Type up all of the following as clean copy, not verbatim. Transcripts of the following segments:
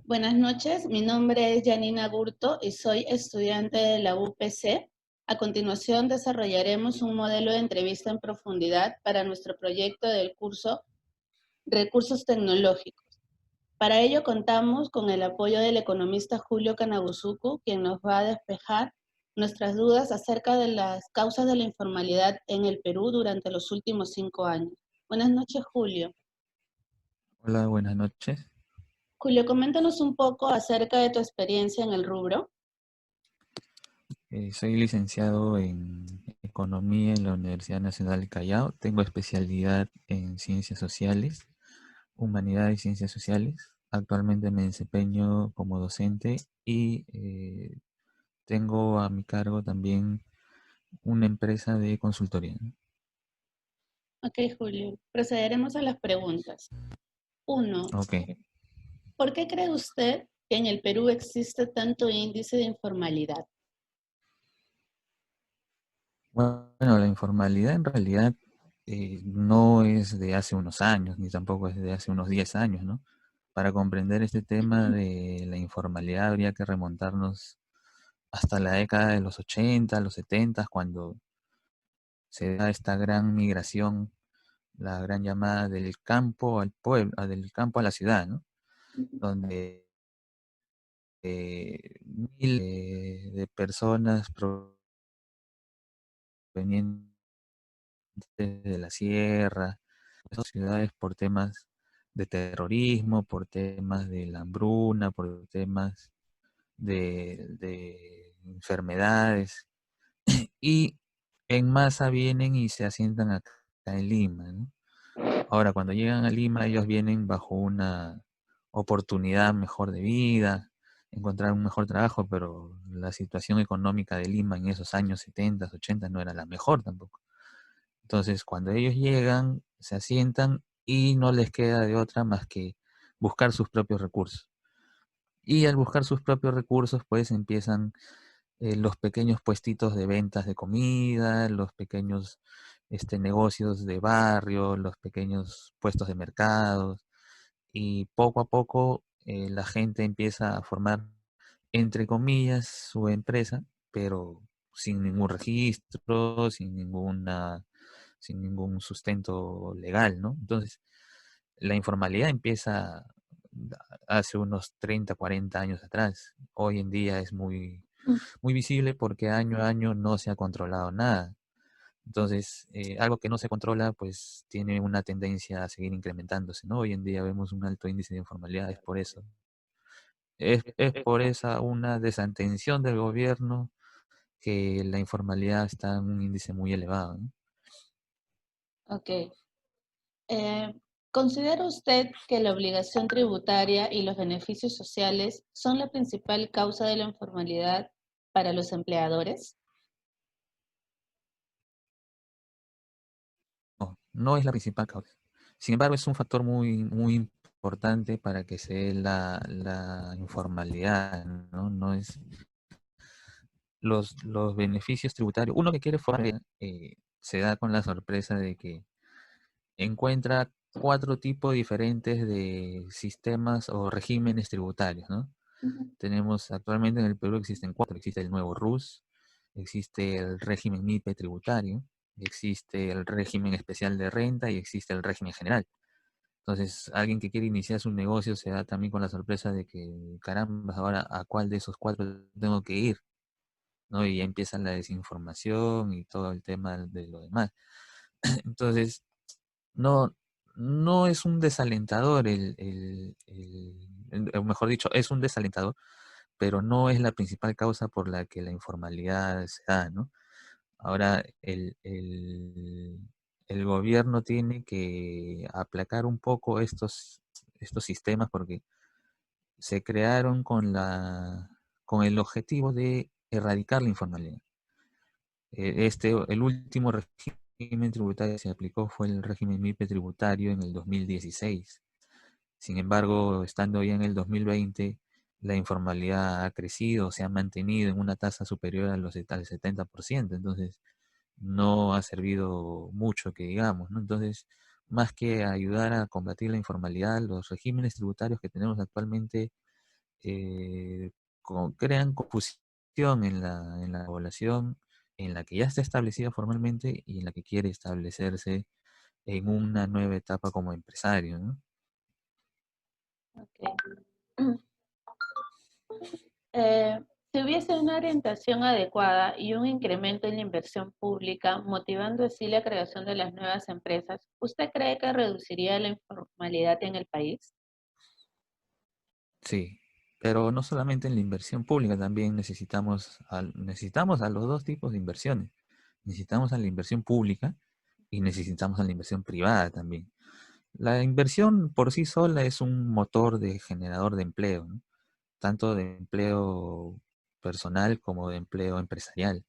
Buenas noches, mi nombre es Janina Gurto y soy estudiante de la UPC. A continuación desarrollaremos un modelo de entrevista en profundidad para nuestro proyecto del curso Recursos Tecnológicos. Para ello contamos con el apoyo del economista Julio Kanagusuku, quien nos va a despejar nuestras dudas acerca de las causas de la informalidad en el Perú durante los últimos 5 años. Buenas noches, Julio. Hola, buenas noches. Julio, coméntanos un poco acerca de tu experiencia en el rubro. Soy licenciado en Economía en la Universidad Nacional del Callao. Tengo especialidad en Ciencias Sociales, Humanidades y Ciencias Sociales. Actualmente me desempeño como docente y tengo a mi cargo también una empresa de consultoría. Ok, Julio. Procederemos a las preguntas. Uno, Ok. ¿por qué cree usted que en el Perú existe tanto índice de informalidad? Bueno, la informalidad en realidad no es de hace unos años, ni tampoco es de hace unos 10 años, ¿no? Para comprender este tema de la informalidad habría que remontarnos hasta la década de los 80, los 70, cuando se da esta gran migración, la gran llamada del campo al pueblo, del campo a la ciudad, ¿no? Donde miles de personas provenientes de la sierra, esas ciudades por temas de terrorismo, por temas de la hambruna, por temas de enfermedades, y en masa vienen y se asientan acá en Lima, ¿no? Ahora, cuando llegan a Lima, ellos vienen bajo una oportunidad mejor de vida, encontrar un mejor trabajo, pero la situación económica de Lima en esos años 70, 80 no era la mejor tampoco. Entonces, cuando ellos llegan, se asientan y no les queda de otra más que buscar sus propios recursos. Y al buscar sus propios recursos, pues empiezan los pequeños puestitos de ventas de comida, los pequeños negocios de barrio, los pequeños puestos de mercados, y poco a poco la gente empieza a formar, entre comillas, su empresa, pero sin ningún registro, sin ningún sustento legal, ¿no? Entonces, la informalidad empieza hace unos 30, 40 años atrás. Hoy en día es muy visible porque año a año no se ha controlado nada. Entonces, algo que no se controla, pues tiene una tendencia a seguir incrementándose, ¿no? Hoy en día vemos un alto índice de informalidad, es por eso. Es por esa una desatención del gobierno que la informalidad está en un índice muy elevado, ¿no? Ok. ¿Considera usted que la obligación tributaria y los beneficios sociales son la principal causa de la informalidad para los empleadores? No, no es la principal causa. Sin embargo, es un factor muy importante para que se dé la informalidad, ¿no? No es los beneficios tributarios. Uno que quiere formar se da con la sorpresa de que encuentra cuatro tipos diferentes de sistemas o regímenes tributarios, ¿no? Ujú. Tenemos actualmente en el Perú existen cuatro. Existe el nuevo RUS, existe el régimen MIPE tributario, existe el régimen especial de renta y existe el régimen general. Entonces, alguien que quiere iniciar su negocio se da también con la sorpresa de que, caramba, ahora a cuál de esos cuatro tengo que ir, ¿no? Y ya empieza la desinformación y todo el tema de lo demás. Entonces, no, no es un desalentador o mejor dicho, es un desalentador, pero no es la principal causa por la que la informalidad se da, ¿no? Ahora, el gobierno tiene que aplacar un poco estos sistemas porque se crearon con el objetivo de erradicar la informalidad. El último régimen tributario que se aplicó fue el régimen MIPE tributario en el 2016. Sin embargo, estando ya en el 2020, la informalidad ha crecido, se ha mantenido en una tasa superior al 70%. Entonces, no ha servido mucho que digamos, ¿no? Entonces, más que ayudar a combatir la informalidad, los regímenes tributarios que tenemos actualmente crean confusión en la población en la que ya está establecida formalmente y en la que quiere establecerse en una nueva etapa como empresario, ¿no? Ok. Eh, si hubiese una orientación adecuada y un incremento en la inversión pública, motivando así la creación de las nuevas empresas, ¿usted cree que reduciría la informalidad en el país? Sí, pero no solamente en la inversión pública, también necesitamos a los dos tipos de inversiones. Necesitamos a la inversión pública y necesitamos a la inversión privada también. La inversión por sí sola es un motor de generador de empleo, ¿no? Tanto de empleo personal como de empleo empresarial.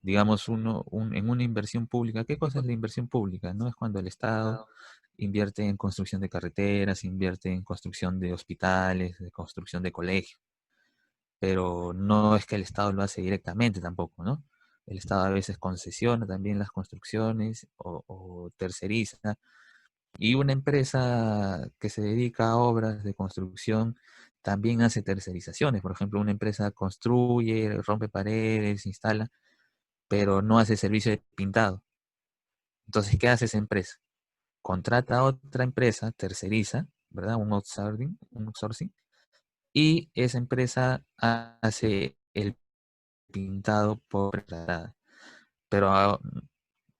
Digamos, en una inversión pública, ¿qué cosa es la inversión pública? ¿No? Es cuando el Estado invierte en construcción de carreteras, invierte en construcción de hospitales, de construcción de colegios, pero no es que el Estado lo hace directamente tampoco, ¿no? El Estado a veces concesiona también las construcciones o terceriza, y una empresa que se dedica a obras de construcción también hace tercerizaciones. Por ejemplo, una empresa construye, rompe paredes, instala, pero no hace servicio de pintado. Entonces, ¿qué hace esa empresa? Contrata a otra empresa, terceriza, ¿verdad? Un outsourcing, y esa empresa hace el pintado por preparada. Pero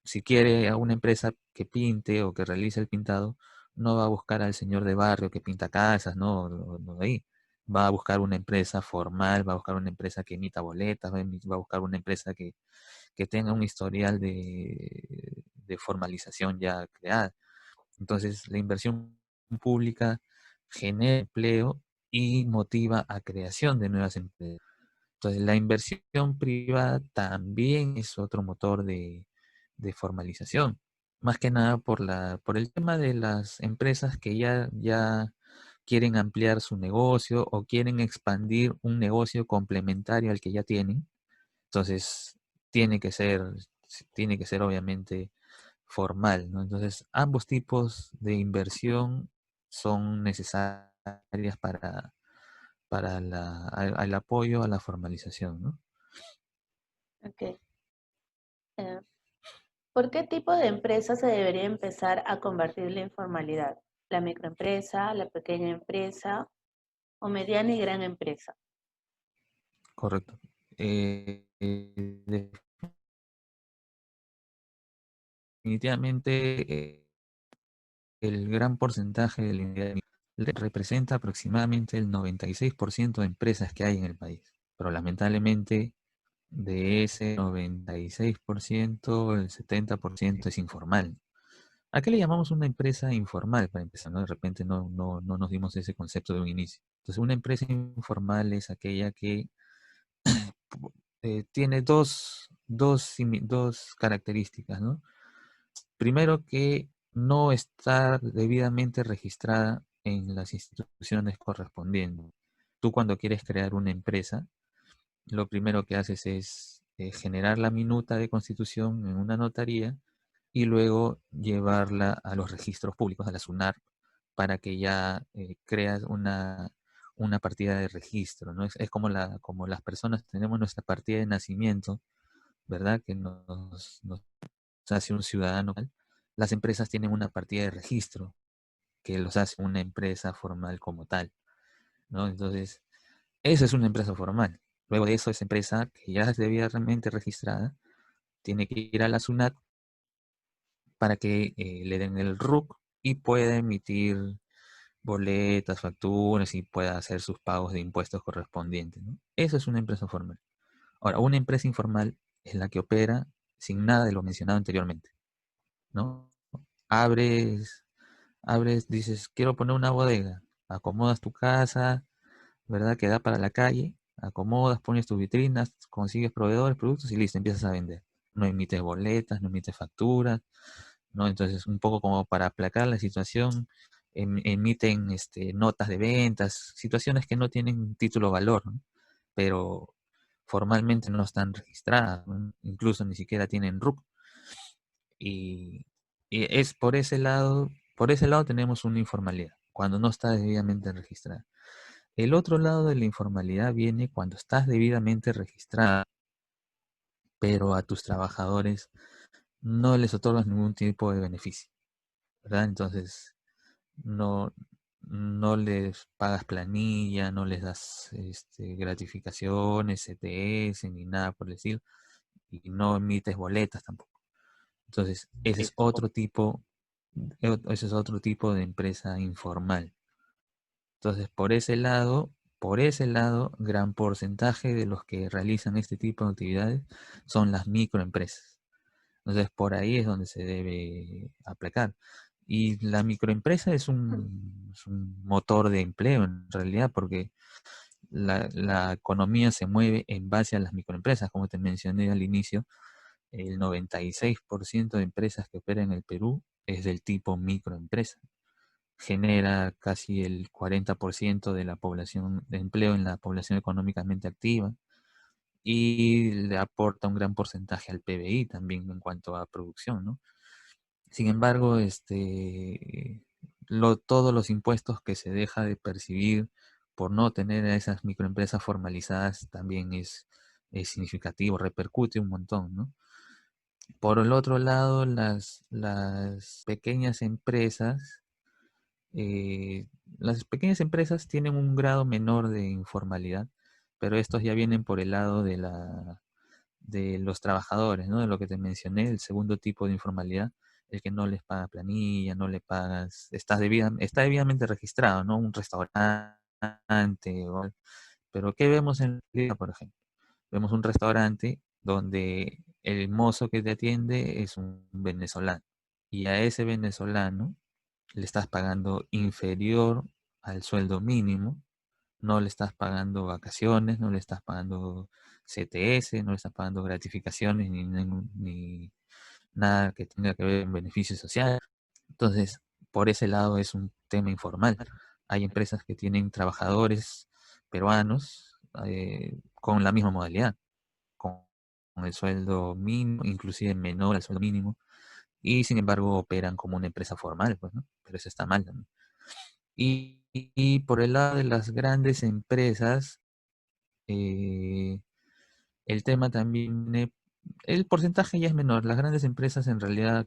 si quiere a una empresa que pinte o que realice el pintado, no va a buscar al señor de barrio que pinta casas, no de ahí. Va a buscar una empresa formal, va a buscar una empresa que emita boletas, va a buscar una empresa que tenga un historial de formalización ya creada. Entonces, la inversión pública genera empleo y motiva a creación de nuevas empresas. Entonces, la inversión privada también es otro motor de formalización. Más que nada por el tema de las empresas que ya quieren ampliar su negocio o quieren expandir un negocio complementario al que ya tienen. Entonces, tiene que ser, tiene que ser obviamente formal, ¿no? Entonces, ambos tipos de inversión son necesarias para el apoyo a la formalización, ¿no? Ok. Eh, ¿Por qué tipo de empresa se debería empezar a combatir la informalidad? ¿La microempresa, la pequeña empresa o mediana y gran empresa? Correcto. Definitivamente, el gran porcentaje de la unidad representa aproximadamente el 96% de empresas que hay en el país. Pero lamentablemente, de ese 96%, el 70% es informal. ¿A qué le llamamos una empresa informal para empezar? ¿No? De repente no nos dimos ese concepto de un inicio. Entonces, una empresa informal es aquella que tiene dos características, ¿no? Primero, que no está debidamente registrada en las instituciones correspondientes. Tú cuando quieres crear una empresa, lo primero que haces es generar la minuta de constitución en una notaría y luego llevarla a los registros públicos, a la SUNAR, para que ya creas una partida de registro, ¿no? Es como, como las personas tenemos nuestra partida de nacimiento, ¿verdad? Que nos hace un ciudadano. Las empresas tienen una partida de registro que los hace una empresa formal como tal, ¿no? Entonces, eso es una empresa formal. Luego de eso, esa empresa que ya es debidamente registrada, tiene que ir a la SUNAT para que le den el RUC y pueda emitir boletas, facturas y pueda hacer sus pagos de impuestos correspondientes, ¿no? Eso es una empresa formal. Ahora, una empresa informal es la que opera sin nada de lo mencionado anteriormente, ¿no? Abres, dices, quiero poner una bodega, acomodas tu casa, ¿verdad? Que da para la calle, acomodas, pones tus vitrinas, consigues proveedores, productos y listo, empiezas a vender. No emites boletas, no emites facturas, ¿no? Entonces, un poco como para aplacar la situación, emiten notas de ventas, situaciones que no tienen título o valor, ¿no? Pero formalmente no están registradas, ¿no? Incluso ni siquiera tienen RUC. Y, y es por ese lado tenemos una informalidad, cuando no está debidamente registrada. El otro lado de la informalidad viene cuando estás debidamente registrada, pero a tus trabajadores no les otorgas ningún tipo de beneficio, ¿verdad? Entonces, no, no les pagas planilla, no les das gratificaciones, CTS, ni nada por decir, y no emites boletas tampoco. Entonces, ese es otro tipo de empresa informal. Entonces, por ese lado, gran porcentaje de los que realizan este tipo de actividades son las microempresas. Entonces, por ahí es donde se debe aplicar. Y la microempresa es un motor de empleo en realidad, porque la economía se mueve en base a las microempresas. Como te mencioné al inicio, el 96% de empresas que operan en el Perú es del tipo microempresa. Genera casi el 40% de la población de empleo en la población económicamente activa y le aporta un gran porcentaje al PBI también en cuanto a producción, ¿no? Sin embargo, todos los impuestos que se deja de percibir por no tener a esas microempresas formalizadas también es significativo, repercute un montón, ¿no? Por el otro lado, las pequeñas empresas, eh, las pequeñas empresas tienen un grado menor de informalidad, pero estos ya vienen por el lado de los trabajadores, ¿no? De lo que te mencioné, el segundo tipo de informalidad, el que no les paga planilla, no le pagas, está debidamente registrado, ¿no? Un restaurante, pero ¿qué vemos en la realidad, por ejemplo? Vemos un restaurante donde el mozo que te atiende es un venezolano y a ese venezolano le estás pagando inferior al sueldo mínimo, no le estás pagando vacaciones, no le estás pagando CTS, no le estás pagando gratificaciones ni nada que tenga que ver con beneficios sociales. Entonces, por ese lado es un tema informal. Hay empresas que tienen trabajadores peruanos con la misma modalidad, con, con el sueldo mínimo, inclusive menor al sueldo mínimo, y sin embargo operan como una empresa formal, pues, ¿no? Pero eso está mal también. Y por el lado de las grandes empresas, eh, el tema también, el porcentaje ya es menor. Las grandes empresas en realidad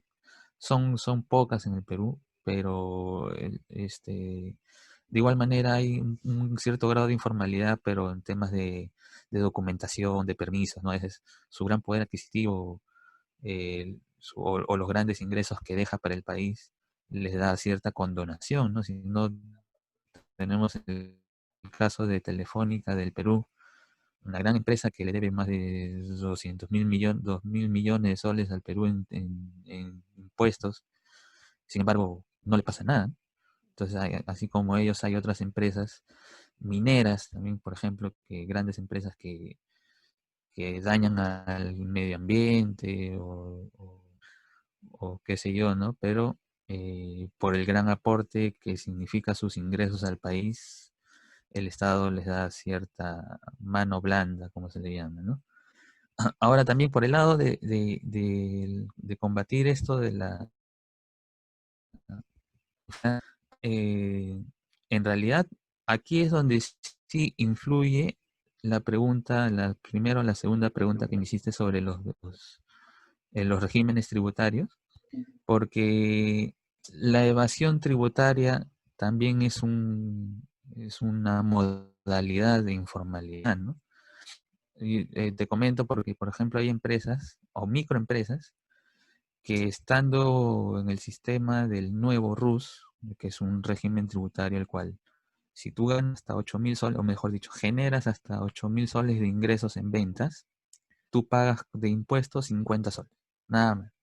son pocas en el Perú, pero de igual manera hay un cierto grado de informalidad, pero en temas de documentación, de permisos, ¿no? Ese es su gran poder adquisitivo, o los grandes ingresos que deja para el país les da cierta condonación, ¿no? Si no tenemos el caso de Telefónica del Perú, una gran empresa que le debe más de 2.000 millones de soles al Perú en impuestos, sin embargo, no le pasa nada. Entonces, así como ellos, hay otras empresas mineras también, por ejemplo, que grandes empresas que dañan al medio ambiente o qué sé yo, ¿no? Pero por el gran aporte que significa sus ingresos al país, el Estado les da cierta mano blanda, como se le llama, ¿no? Ahora también por el lado de combatir esto de eh, en realidad aquí es donde sí influye la pregunta, la segunda pregunta que me hiciste sobre los regímenes tributarios, porque la evasión tributaria también es una modalidad de informalidad, ¿no? Y, te comento porque, por ejemplo, hay empresas o microempresas que estando en el sistema del nuevo RUS, que es un régimen tributario el cual si tú ganas hasta 8.000 soles, o mejor dicho, generas hasta 8.000 soles de ingresos en ventas, tú pagas de impuestos 50 soles, nada más.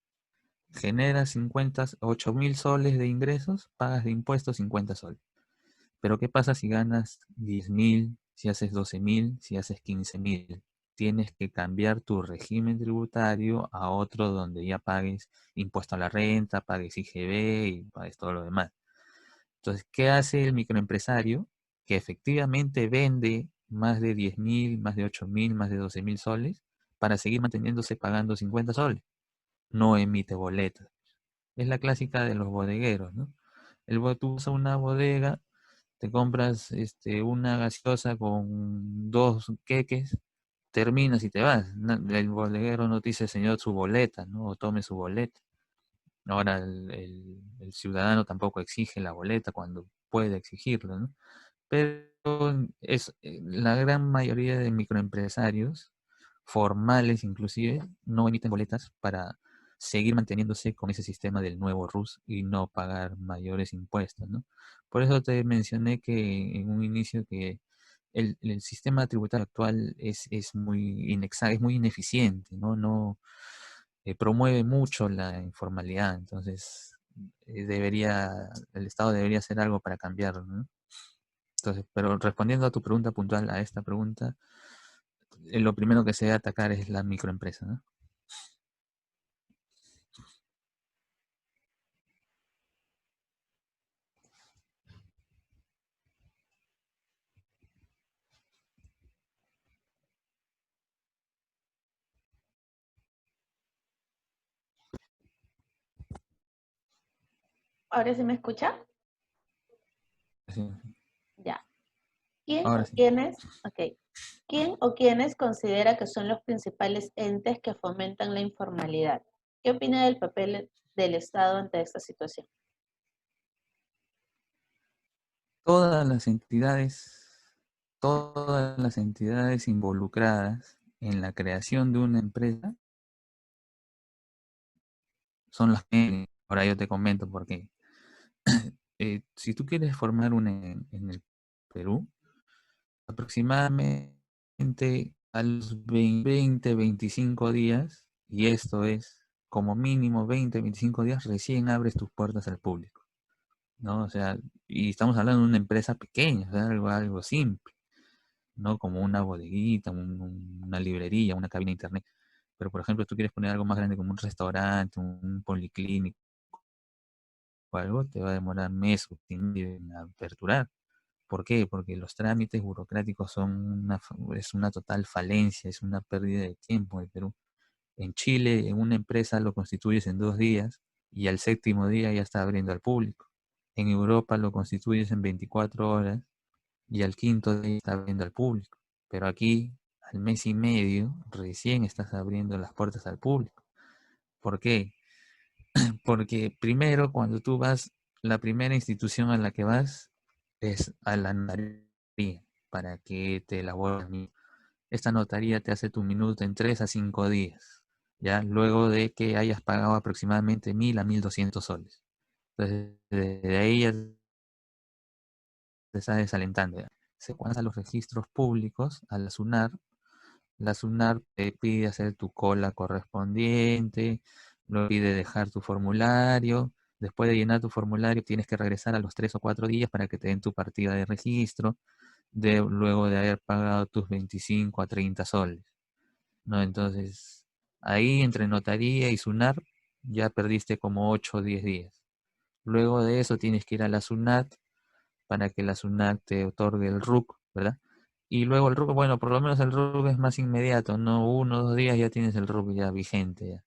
Generas 8.000 soles de ingresos, pagas de impuestos 50 soles. Pero ¿qué pasa si ganas 10.000, si haces 12.000, si haces 15.000? Tienes que cambiar tu régimen tributario a otro donde ya pagues impuesto a la renta, pagues IGB y pagues todo lo demás. Entonces, ¿qué hace el microempresario que efectivamente vende más de 10.000, más de 8.000, más de 12.000 soles para seguir manteniéndose pagando 50 soles? No emite boletas. Es la clásica de los bodegueros, ¿no? Tú vas a una bodega te compras una gaseosa con 2 queques, terminas y te vas. El bodeguero no te dice, señor, su boleta, ¿no? O tome su boleta. Ahora el ciudadano tampoco exige la boleta cuando puede exigirlo, ¿no? Pero la gran mayoría de microempresarios, formales inclusive, no emiten boletas para seguir manteniéndose con ese sistema del nuevo RUS y no pagar mayores impuestos, ¿no? Por eso te mencioné que en un inicio que el sistema tributario actual es muy es muy ineficiente, ¿no? Promueve mucho la informalidad, entonces el Estado debería hacer algo para cambiarlo, ¿no? Entonces, pero respondiendo a tu pregunta puntual, a esta pregunta, lo primero que se debe atacar es la microempresa, ¿no? ¿Ahora sí me escucha? Sí, Ya. ¿Quién ahora o sí. quiénes, ok, quién o quiénes considera que son los principales entes que fomentan la informalidad? ¿Qué opina del papel del Estado ante esta situación? Todas las entidades, todas las entidades involucradas en la creación de una empresa son las que, ahora yo te comento porque si tú quieres formar una en el Perú, aproximadamente a los 20, 25 días, y esto es como mínimo 20, 25 días, recién abres tus puertas al público, ¿no? O sea, y estamos hablando de una empresa pequeña, o sea, algo simple, ¿no? Como una bodeguita, una librería, una cabina de internet. Pero, por ejemplo, tú quieres poner algo más grande como un restaurante, un policlínico o algo, te va a demorar meses en aperturar. ¿Por qué? Porque los trámites burocráticos es una total falencia, es una pérdida de tiempo en el Perú. En Chile, en una empresa lo constituyes en 2 días y al séptimo día ya está abriendo al público. En Europa lo constituyes en 24 horas y al quinto día está abriendo al público. Pero aquí, al mes y medio, recién estás abriendo las puertas al público. ¿Por qué? Porque primero, cuando tú vas, la primera institución a la que vas es a la notaría para que te elabore. Esta notaría te hace tu minuto en 3 a 5 días, ya luego de que hayas pagado aproximadamente 1.000 a 1.200 soles. Entonces, desde ahí ya te está desalentando. Ya. Se pasa a los registros públicos, a la SUNAR te pide hacer tu cola correspondiente, luego pide dejar tu formulario. Después de llenar tu formulario, tienes que regresar a los 3 o 4 días para que te den tu partida de registro, luego de haber pagado tus 25 a 30 soles. ¿No? Entonces, ahí entre notaría y SUNAR ya perdiste como 8 o 10 días. Luego de eso tienes que ir a la SUNAT para que la SUNAT te otorgue el RUC, ¿verdad? Y luego el RUC, bueno, por lo menos el RUC es más inmediato, no 1 o 2 días ya tienes el RUC ya vigente ya.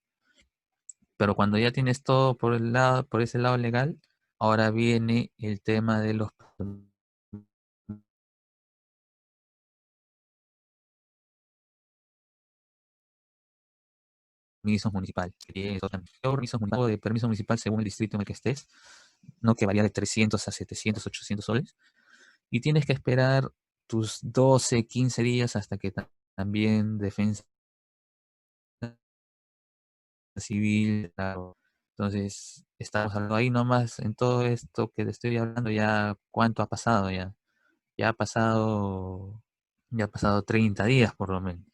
Pero cuando ya tienes todo por ese lado legal, ahora viene el tema de los permisos municipales. De permiso municipal según el distrito en el que estés, no que varía de 300 a 700, 800 soles. Y tienes que esperar tus 12, 15 días hasta que también defensa civil. Claro. Entonces, estamos hablando ahí nomás en todo esto que te estoy hablando, ya cuánto ha pasado ya. Ya ha pasado, ya ha pasado 30 días por lo menos,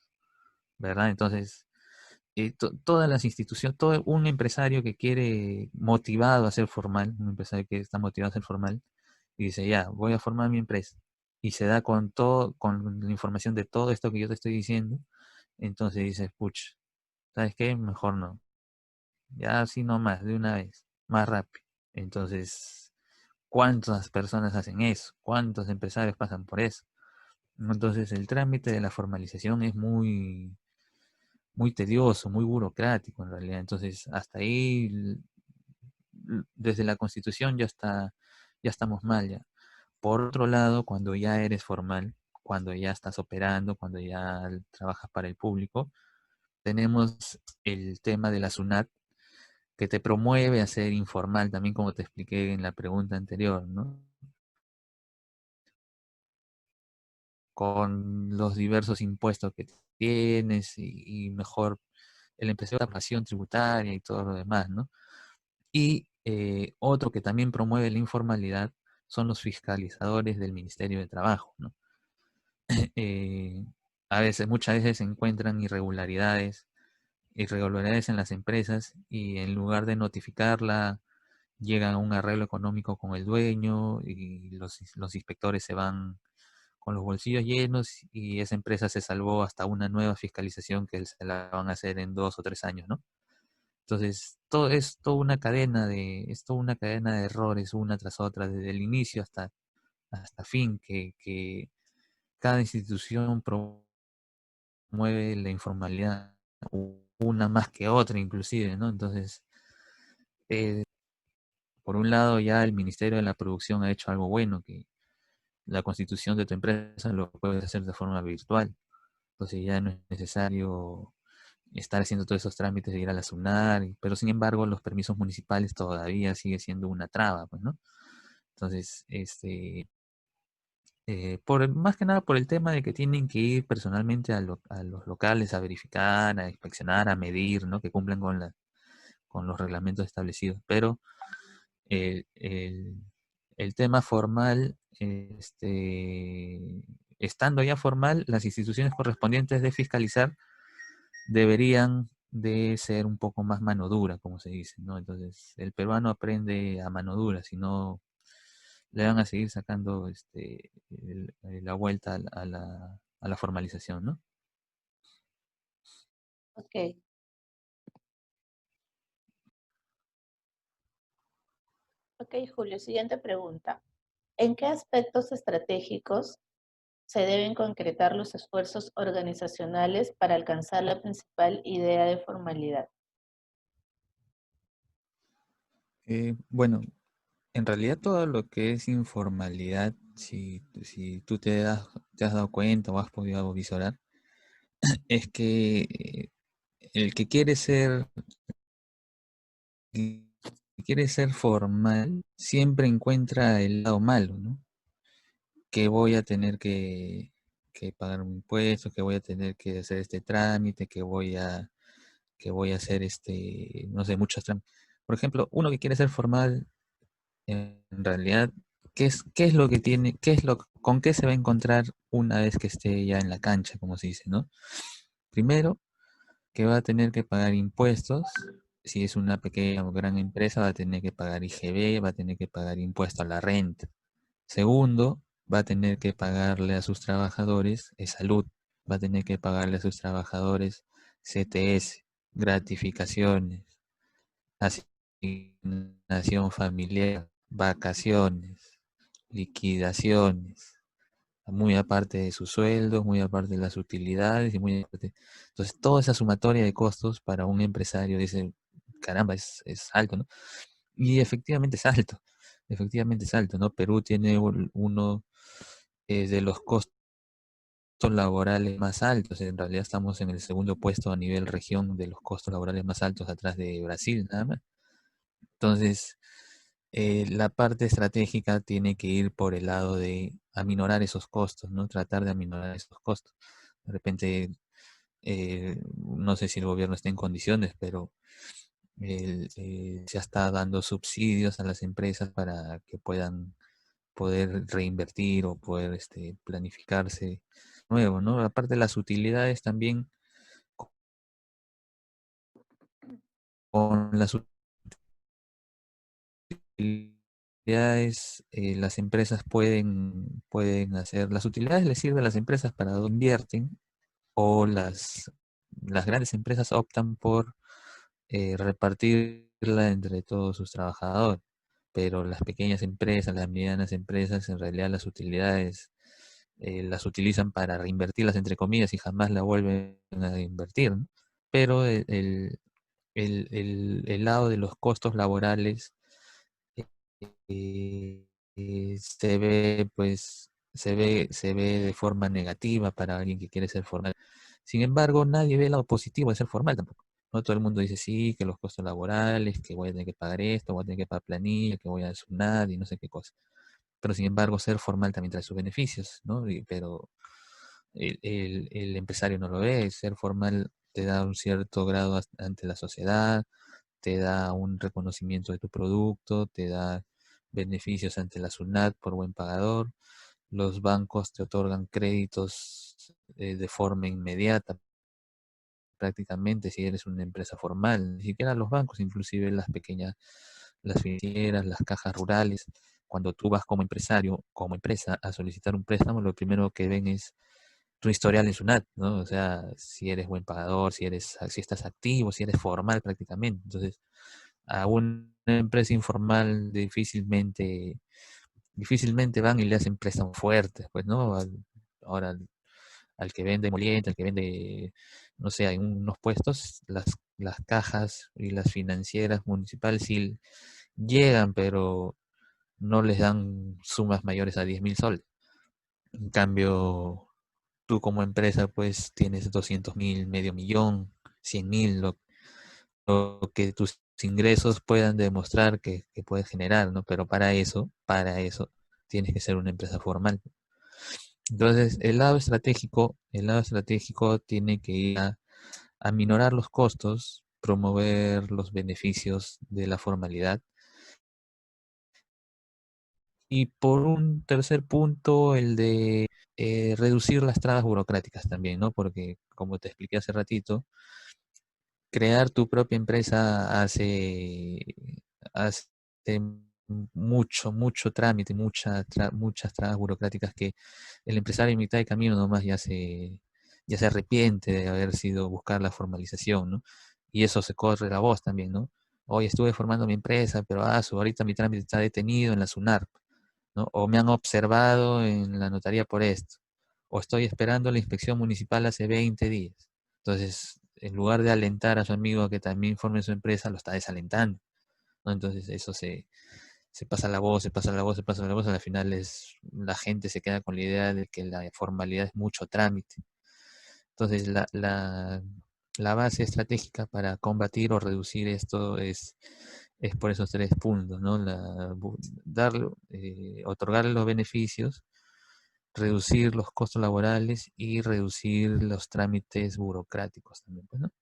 ¿verdad? Entonces, todas las instituciones, todo un empresario que quiere motivado a ser formal, un empresario que está motivado a ser formal, y dice, ya, voy a formar mi empresa, y se da con todo, con la información de todo esto que yo te estoy diciendo, entonces dice, puch, ¿sabes qué? Mejor no. Ya así nomás, de una vez, más rápido. Entonces, ¿cuántas personas hacen eso? ¿Cuántos empresarios pasan por eso? Entonces, el trámite de la formalización es muy tedioso, muy burocrático en realidad. Entonces, hasta ahí, desde la Constitución ya estamos mal ya. Por otro lado, cuando ya eres formal, cuando ya estás operando, cuando ya trabajas para el público, tenemos el tema de la SUNAT, que te promueve a ser informal, también como te expliqué en la pregunta anterior, ¿no? Con los diversos impuestos que tienes y mejor el empezar la pasión tributaria y todo lo demás, ¿no? Y otro que también promueve la informalidad son los fiscalizadores del Ministerio de Trabajo, ¿no? Eh, muchas veces se encuentran irregularidades en las empresas y en lugar de notificarla, llegan a un arreglo económico con el dueño y los inspectores se van con los bolsillos llenos y esa empresa se salvó hasta una nueva fiscalización que se la van a hacer en 2 o 3 años, ¿no? Entonces, es toda una cadena de errores, una tras otra, desde el inicio hasta fin, que cada institución promueve la informalidad, una más que otra inclusive, ¿no? Entonces, eh, por un lado ya el Ministerio de la Producción ha hecho algo bueno, que la constitución de tu empresa lo puedes hacer de forma virtual. Entonces ya no es necesario estar haciendo todos esos trámites de ir a la SUNAR, pero sin embargo los permisos municipales todavía sigue siendo una traba, pues, ¿no? Entonces, más que nada por el tema de que tienen que ir personalmente a los locales a verificar, a inspeccionar, a medir, ¿no? Que cumplan con los reglamentos establecidos. Pero el, el- el tema formal, estando ya formal, las instituciones correspondientes de fiscalizar deberían de ser un poco más mano dura, como se dice, ¿no? Entonces, el peruano aprende a mano dura, si no le van a seguir sacando la vuelta a la formalización, ¿no? Ok, ok, Julio. Siguiente pregunta. ¿En qué aspectos estratégicos se deben concretar los esfuerzos organizacionales para alcanzar la principal idea de formalidad? Bueno, en realidad todo lo que es informalidad, si tú te has dado cuenta o has podido visorar, es que el que quiere ser formal siempre encuentra el lado malo, ¿no? Que voy a tener que pagar un impuesto, que voy a tener que hacer este trámite, que voy a hacer no sé, muchos trámites. Por ejemplo, uno que quiere ser formal, en realidad, ¿qué es lo que tiene, con qué se va a encontrar una vez que esté ya en la cancha, como se dice, ¿no? Primero, que va a tener que pagar impuestos. Si es una pequeña o gran empresa, va a tener que pagar IGB, va a tener que pagar impuesto a la renta. Segundo, va a tener que pagarle a sus trabajadores salud, va a tener que pagarle a sus trabajadores CTS, gratificaciones, asignación familiar, vacaciones, liquidaciones, muy aparte de sus sueldos, muy aparte de las utilidades y muy aparte. Entonces, toda esa sumatoria de costos para un empresario dice, caramba, es alto, ¿no? Y efectivamente es alto, ¿no? Perú tiene uno de los costos laborales más altos. En realidad estamos en el segundo puesto a nivel región de los costos laborales más altos atrás de Brasil, nada más. Entonces, la parte estratégica tiene que ir por el lado de aminorar esos costos, ¿no? Tratar de aminorar esos costos. De repente, no sé si el gobierno está en condiciones, pero se está dando subsidios a las empresas para que puedan poder reinvertir o poder planificarse nuevo, ¿no? Aparte de las utilidades también, con las utilidades, las empresas pueden hacer, las utilidades les sirven a las empresas para donde invierten o las grandes empresas optan por repartirla entre todos sus trabajadores, pero las pequeñas empresas, las medianas empresas, en realidad las utilidades las utilizan para reinvertirlas entre comillas y jamás la vuelven a invertir, ¿no? Pero el lado de los costos laborales, eh, se ve, pues, se ve de forma negativa para alguien que quiere ser formal. Sin embargo, nadie ve el lado positivo de ser formal tampoco. ¿No? Todo el mundo dice, sí, que los costos laborales, que voy a tener que pagar esto, voy a tener que pagar planilla, que voy a SUNAT y no sé qué cosa. Pero sin embargo, ser formal también trae sus beneficios, ¿no? Pero el empresario no lo ve. Ser formal te da un cierto grado ante la sociedad, te da un reconocimiento de tu producto, te da beneficios ante la SUNAT por buen pagador, los bancos te otorgan créditos de forma inmediata prácticamente si eres una empresa formal, ni siquiera los bancos, inclusive las pequeñas, las financieras, las cajas rurales, cuando tú vas como empresario, como empresa, a solicitar un préstamo, lo primero que ven es tu historial en SUNAT, ¿no? O sea, si eres buen pagador, si estás activo, si eres formal prácticamente. Entonces, a una empresa informal difícilmente van y le hacen préstamos fuertes, pues, ¿no? Ahora, al que vende moliente, al que vende, no sé, hay unos puestos, las cajas y las financieras municipales sí llegan, pero no les dan sumas mayores a 10.000 soles. En cambio, tú como empresa, pues tienes 200.000, medio millón, 100.000, lo que tus ingresos puedan demostrar que puedes generar, ¿no? Pero para eso, tienes que ser una empresa formal. Entonces, el lado estratégico tiene que ir a minorar los costos, promover los beneficios de la formalidad. Y por un tercer punto, el de reducir las trabas burocráticas también, ¿no? Porque, como te expliqué hace ratito, crear tu propia empresa hace mucho trámite, muchas trabas burocráticas que el empresario en mitad de camino nomás ya se arrepiente de haber sido buscar la formalización, ¿no? Y eso se corre la voz también, ¿no? Hoy estuve formando mi empresa, pero ahorita mi trámite está detenido en la SUNARP, ¿no? O me han observado en la notaría por esto, o estoy esperando la inspección municipal hace 20 días. Entonces, en lugar de alentar a su amigo a que también forme su empresa, lo está desalentando, ¿no? Entonces, eso se pasa la voz, se pasa la voz, se pasa la voz, al final la gente se queda con la idea de que la formalidad es mucho trámite. Entonces, la base estratégica para combatir o reducir esto es por esos tres puntos, ¿no? Otorgarle los beneficios, reducir los costos laborales y reducir los trámites burocráticos también, pues, ¿no?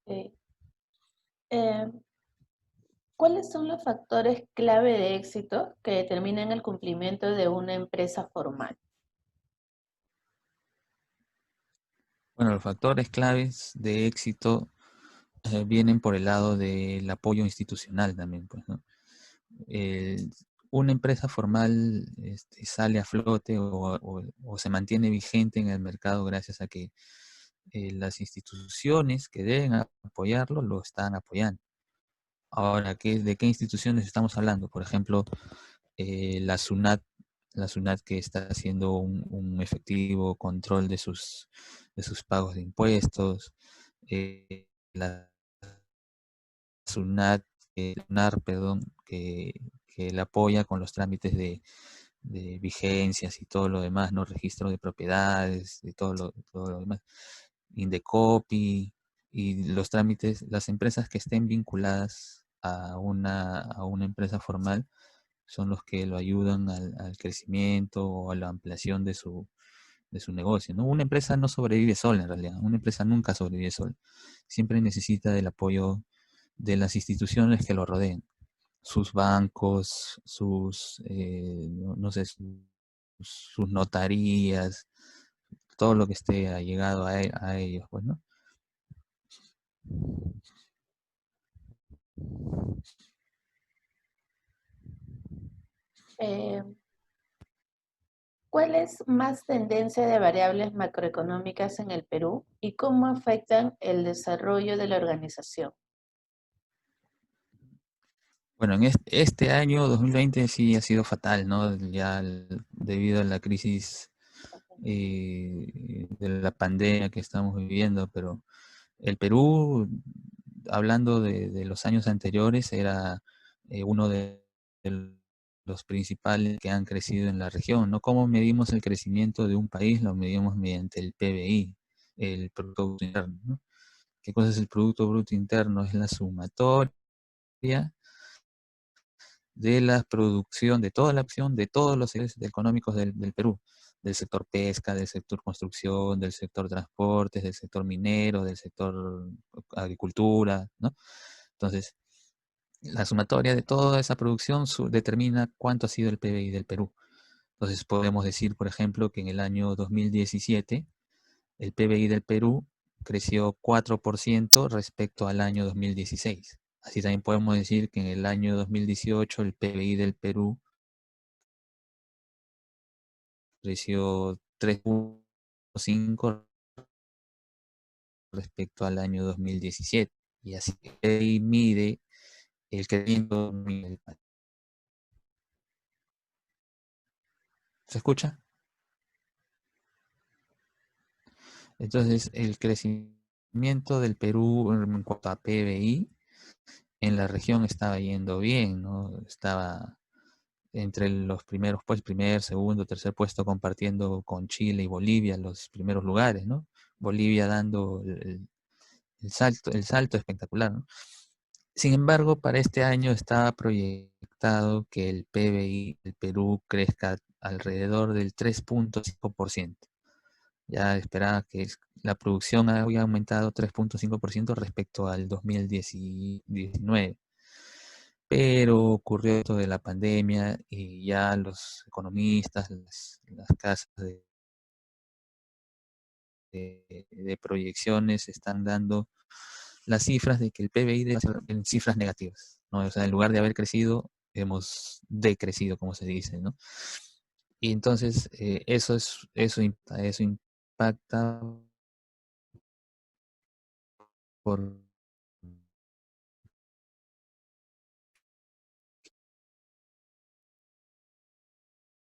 Eh, eh, ¿Cuáles son los factores clave de éxito que determinan el cumplimiento de una empresa formal? Bueno, los factores claves de éxito vienen por el lado del apoyo institucional también, pues, ¿no? El- una empresa formal sale a flote o se mantiene vigente en el mercado gracias a que las instituciones que deben apoyarlo lo están apoyando. Ahora, ¿de qué instituciones estamos hablando? Por ejemplo, la SUNAT que está haciendo un efectivo control de sus pagos de impuestos, la SUNAT, NAR, perdón, que la apoya con los trámites de vigencias y todo lo demás, ¿no? Registro de propiedades y todo lo demás. Indecopi y los trámites, las empresas que estén vinculadas a una empresa formal son los que lo ayudan al crecimiento o a la ampliación de su negocio, ¿no? Una empresa no sobrevive sola en realidad, una empresa nunca sobrevive sola, siempre necesita del apoyo de las instituciones que lo rodean, sus bancos, no sé, sus notarías, todo lo que esté allegado a ellos, pues, ¿no? Eh, ¿Cuál es más tendencia de variables macroeconómicas en el Perú y cómo afectan el desarrollo de la organización? Bueno, en este año 2020 sí ha sido fatal, ¿no? Ya debido a la crisis de la pandemia que estamos viviendo, pero el Perú, hablando de los años anteriores, uno de los principales que han crecido en la región, ¿no? ¿Cómo medimos el crecimiento de un país? Lo medimos mediante el PBI, el Producto Bruto Interno, ¿no? ¿Qué cosa es el Producto Bruto Interno? Es la sumatoria de la producción, de toda la acción, de todos los sectores económicos del Perú, del sector pesca, del sector construcción, del sector transportes, del sector minero, del sector agricultura, ¿no? Entonces, la sumatoria de toda esa producción determina cuánto ha sido el PBI del Perú. Entonces, podemos decir, por ejemplo, que en el año 2017 el PBI del Perú creció 4% respecto al año 2016. Así también podemos decir que en el año 2018 el PBI del Perú creció 3.5 respecto al año 2017. Y así ahí mide el crecimiento del país. ¿Se escucha? Entonces, el crecimiento del Perú en cuanto a PBI en la región estaba yendo bien, ¿no? Estaba entre los primeros, pues primer, segundo, tercer puesto compartiendo con Chile y Bolivia los primeros lugares, ¿no? Bolivia dando el salto espectacular, ¿no? Sin embargo, para este año está proyectado que el PBI del Perú crezca alrededor del 3.5%. Ya esperaba que la producción había aumentado 3.5% respecto al 2019. Pero ocurrió esto de la pandemia y ya los economistas, las casas de proyecciones están dando las cifras de que el PBI debe ser en cifras negativas, ¿no? O sea, en lugar de haber crecido, hemos decrecido, como se dice, ¿no? Y entonces eso impacta por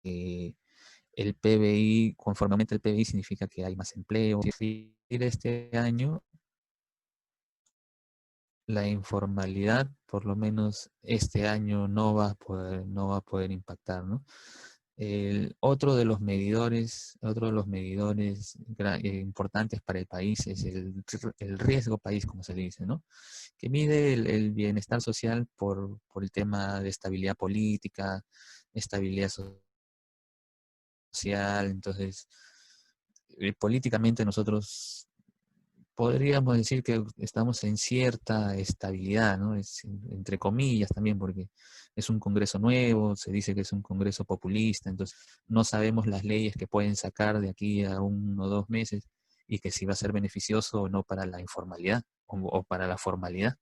el PBI, conforme aumenta el PBI significa que hay más empleo. Este año la informalidad, por lo menos este año no va a poder impactar, ¿no? Otro de los medidores importantes para el país es el riesgo país, como se dice, ¿no? Que mide el bienestar social por el tema de estabilidad política, estabilidad social. Entonces, políticamente nosotros podríamos decir que estamos en cierta estabilidad, ¿no? Entre comillas también, porque es un Congreso nuevo, se dice que es un Congreso populista, entonces no sabemos las leyes que pueden sacar de aquí a 1 o 2 meses y que si va a ser beneficioso o no para la informalidad o para la formalidad.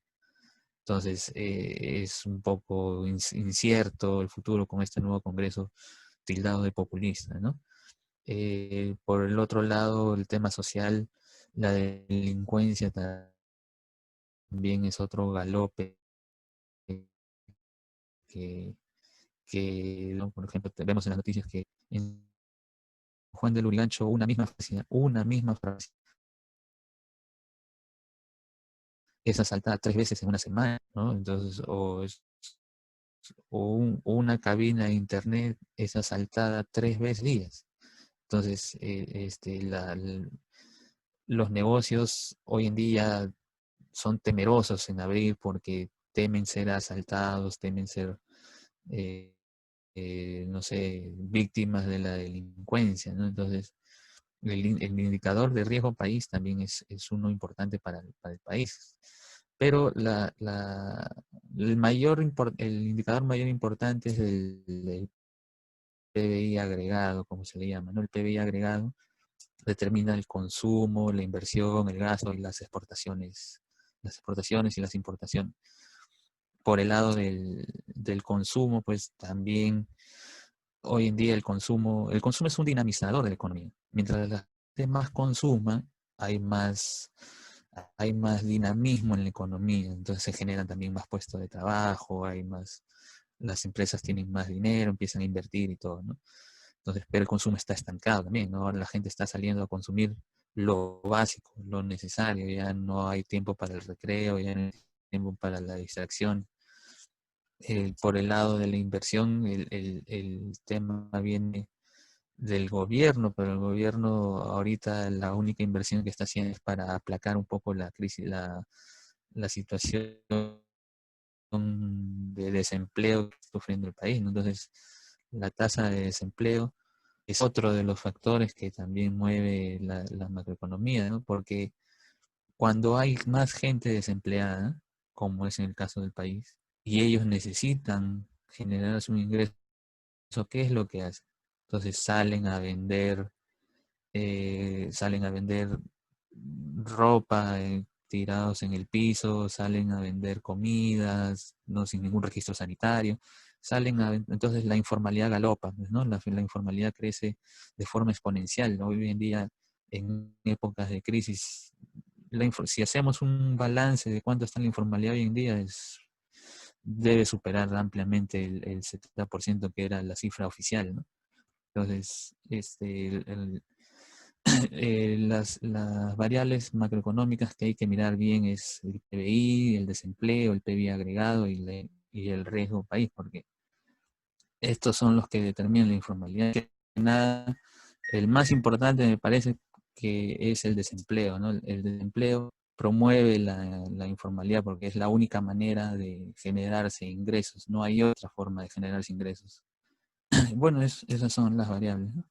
Entonces, es un poco incierto el futuro con este nuevo Congreso tildado de populista, ¿no? Por el otro lado, el tema social, la delincuencia también es otro galope que, ¿no? Por ejemplo, vemos en las noticias que en Juan del Urigancho una misma farmacia es asaltada 3 veces en una semana, ¿no? Entonces, una cabina de internet es asaltada 3 veces días. Entonces, los negocios hoy en día son temerosos en abrir porque temen ser asaltados, temen ser, eh, no sé, víctimas de la delincuencia, ¿no? Entonces, el indicador de riesgo país también es uno importante para el país. Pero el indicador mayor importante es el PBI agregado, como se le llama, ¿no? El PBI agregado determina el consumo, la inversión, el gasto y las exportaciones y las importaciones. Por el lado del consumo, pues también hoy en día el consumo es un dinamizador de la economía. Mientras la gente más consuma, hay más, hay más dinamismo en la economía, entonces se generan también más puestos de trabajo, las empresas tienen más dinero, empiezan a invertir y todo, ¿no? Entonces, pero el consumo está estancado también, ¿no? Ahora la gente está saliendo a consumir lo básico, lo necesario, ya no hay tiempo para el recreo, ya no hay tiempo para la distracción. por el lado de la inversión, el tema viene del gobierno, pero el gobierno ahorita la única inversión que está haciendo es para aplacar un poco la crisis, la situación de desempleo que está sufriendo el país, ¿no? Entonces, la tasa de desempleo es otro de los factores que también mueve la macroeconomía, ¿no? Porque cuando hay más gente desempleada, como es en el caso del país, y ellos necesitan generar un ingreso, ¿qué es lo que hacen? Entonces salen a vender ropa tirados en el piso, salen a vender comidas, no sin ningún registro sanitario, entonces la informalidad galopa, pues, ¿no? La informalidad crece de forma exponencial, ¿no? Hoy en día, en épocas de crisis, si hacemos un balance de cuánto está la informalidad hoy en día, debe superar ampliamente el 70% que era la cifra oficial, ¿no? Entonces, las variables macroeconómicas que hay que mirar bien es el PBI, el desempleo, el PBI agregado y el riesgo país, porque estos son los que determinan la informalidad. Nada, el más importante me parece que es el desempleo, ¿no? El desempleo promueve la informalidad porque es la única manera de generarse ingresos, no hay otra forma de generarse ingresos. Bueno, esas son las variables, ¿no?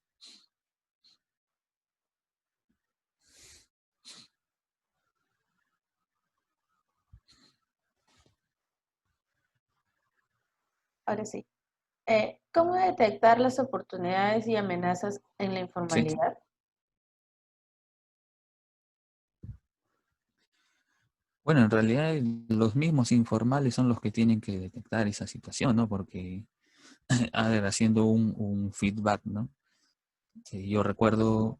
Ahora sí. ¿Cómo detectar las oportunidades y amenazas en la Sí. informalidad? Bueno, en realidad los mismos informales son los que tienen que detectar esa situación, ¿no? Porque, a ver, haciendo un feedback, ¿no? Yo recuerdo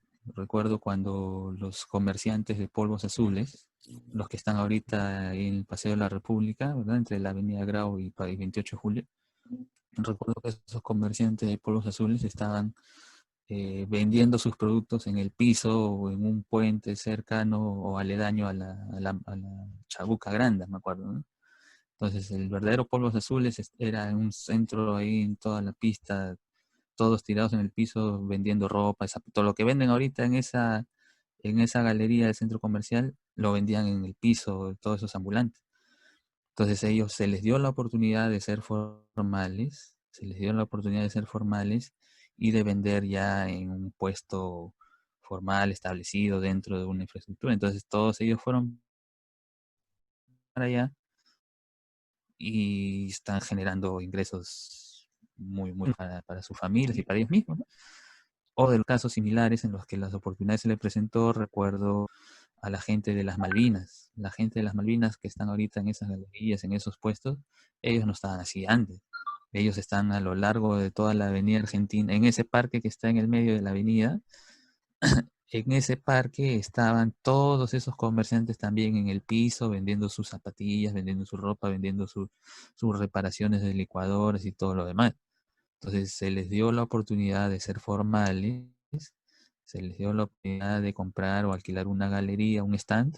cuando los comerciantes de polvos azules, los que están ahorita en el Paseo de la República, ¿verdad? Entre la Avenida Grau y 28 de Julio, recuerdo que esos comerciantes de polvos azules estaban vendiendo sus productos en el piso o en un puente cercano o aledaño a la Chabuca Grande, me acuerdo, ¿no? Entonces, el verdadero Polvos Azules era en un centro ahí en toda la pista, todos tirados en el piso vendiendo ropa, todo lo que venden ahorita en esa galería del centro comercial, lo vendían en el piso, todos esos ambulantes. Entonces, ellos se les dio la oportunidad de ser formales, se les dio la oportunidad de ser formales y de vender ya en un puesto formal establecido dentro de una infraestructura. Entonces, todos ellos fueron para allá y están generando ingresos muy, muy para sus familias y para ellos mismos, ¿no? O de casos similares en los que las oportunidades se le presentó, recuerdo a la gente de las Malvinas. La gente de las Malvinas que están ahorita en esas galerías, en esos puestos, ellos no estaban así antes. Ellos están a lo largo de toda la avenida Argentina, en ese parque que está en el medio de la avenida. En ese parque estaban todos esos comerciantes también en el piso, vendiendo sus zapatillas, vendiendo su ropa, vendiendo sus reparaciones de licuadores y todo lo demás. Entonces se les dio la oportunidad de ser formales, se les dio la oportunidad de comprar o alquilar una galería, un stand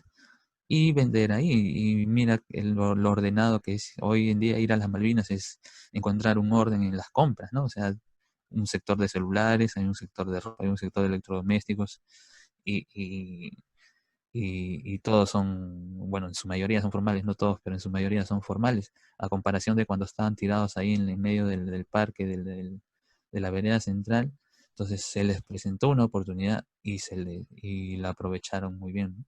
y vender ahí. Y mira lo ordenado que es hoy en día ir a las Malvinas es encontrar un orden en las compras, ¿no? O sea, un sector de celulares, hay un sector de ropa, hay un sector de electrodomésticos y, y, y todos son, bueno, en su mayoría son formales, no todos, pero en su mayoría son formales, a comparación de cuando estaban tirados ahí en el medio del parque, de la vereda central. Entonces se les presentó una oportunidad y la aprovecharon muy bien.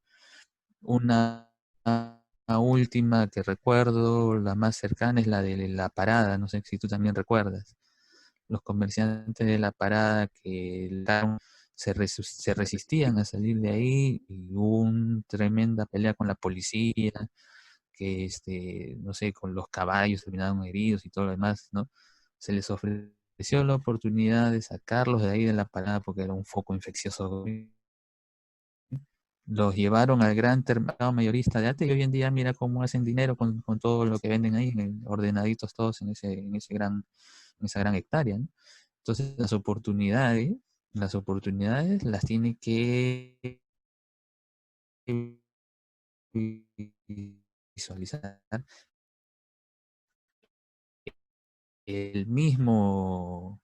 Una, una última que recuerdo, la más cercana, es la de la parada, no sé si tú también recuerdas. Los comerciantes de la parada que se resistían a salir de ahí y hubo una tremenda pelea con la policía, que no sé, con los caballos terminaron heridos y todo lo demás, ¿no? Se les ofreció la oportunidad de sacarlos de ahí de la parada porque era un foco infeccioso. Los llevaron al gran mercado mayorista de arte y hoy en día mira cómo hacen dinero con todo lo que venden ahí, ordenaditos todos en esa gran hectárea, ¿no? Entonces las oportunidades las tiene que visualizar el mismo,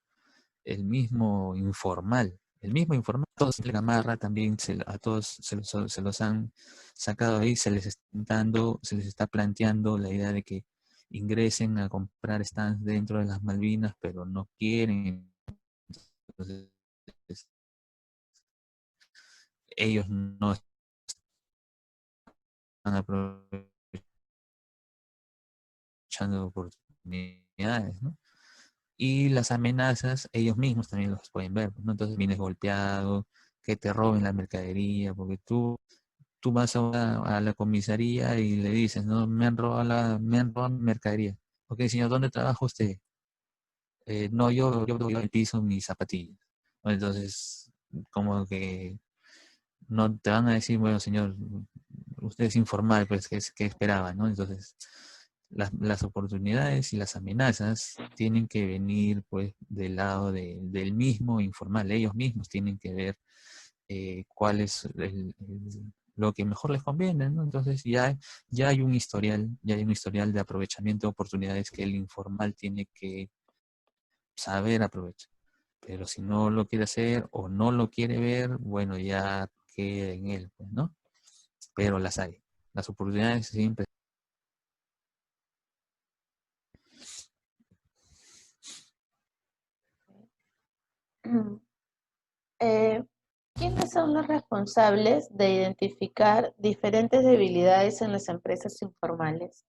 el mismo informal, todos de Gamarra también a todos se los han sacado ahí, se les está planteando la idea de que ingresen a comprar stands dentro de las Malvinas, pero no quieren. Entonces, ellos no están aprovechando oportunidades, ¿no? Y las amenazas, ellos mismos también los pueden ver, ¿no? Entonces vienes golpeado, que te roben la mercadería, porque tú vas a la comisaría y le dices, no, me han robado mi mercadería. Ok, señor, ¿dónde trabaja usted? No, yo doy el piso mis zapatillas. Entonces, como que no te van a decir, bueno, señor, usted es informal, pues, ¿qué esperaba, no? Entonces, las oportunidades y las amenazas tienen que venir, pues, del lado del mismo informal. Ellos mismos tienen que ver cuál es lo que mejor les conviene, ¿no? Entonces, ya hay un historial de aprovechamiento de oportunidades que el informal tiene que saber aprovechar. Pero si no lo quiere hacer o no lo quiere ver, bueno, ya queda en él, pues, ¿no? Pero las hay. Las oportunidades siempre. Eh, ¿Quiénes son los responsables de identificar diferentes debilidades en las empresas informales?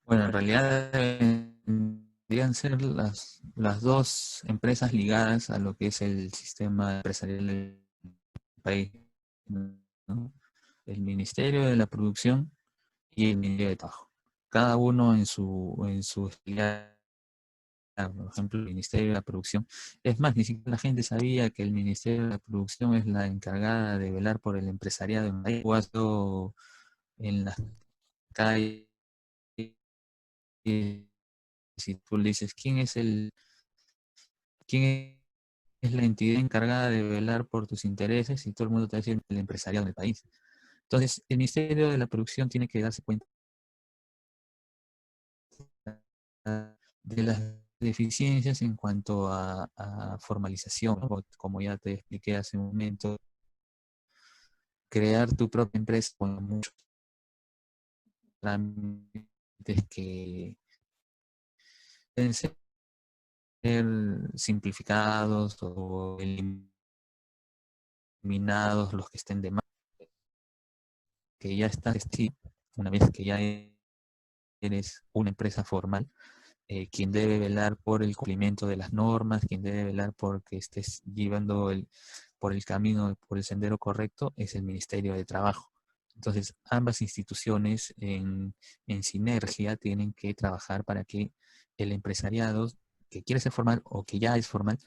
Bueno, en realidad deberían ser las dos empresas ligadas a lo que es el sistema empresarial del país, ¿no? El Ministerio de la Producción y el Ministerio de Trabajo. Cada uno en su filial. Por ejemplo, el Ministerio de la Producción. Es más, ni siquiera la gente sabía que el Ministerio de la Producción es la encargada de velar por el empresariado en país. Cuando en las calles, si tú le dices, quién es la entidad encargada de velar por tus intereses? Y todo el mundo te va a decir el empresariado del país. Entonces, el Ministerio de la Producción tiene que darse cuenta de las deficiencias en cuanto a formalización, ¿no? Como ya te expliqué hace un momento, crear tu propia empresa con muchos trámites que deben ser simplificados o eliminados los que estén de más, que ya está sí, una vez que ya eres una empresa formal, quien debe velar por el cumplimiento de las normas, quien debe velar por que estés llevando por el camino, por el sendero correcto, es el Ministerio de Trabajo. Entonces, ambas instituciones en sinergia tienen que trabajar para que el empresariado que quiere ser formal o que ya es formal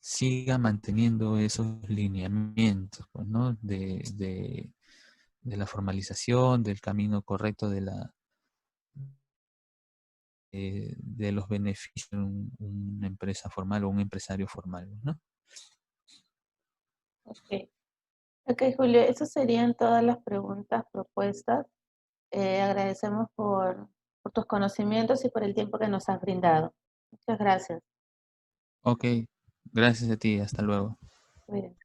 siga manteniendo esos lineamientos, pues, ¿no? De la formalización, del camino correcto de los beneficios de una empresa formal o un empresario formal, ¿no? Ok, ok, Julio, esas serían todas las preguntas propuestas. Agradecemos por tus conocimientos y por el tiempo que nos has brindado. Muchas gracias. Ok, gracias a ti, hasta luego. Muy bien.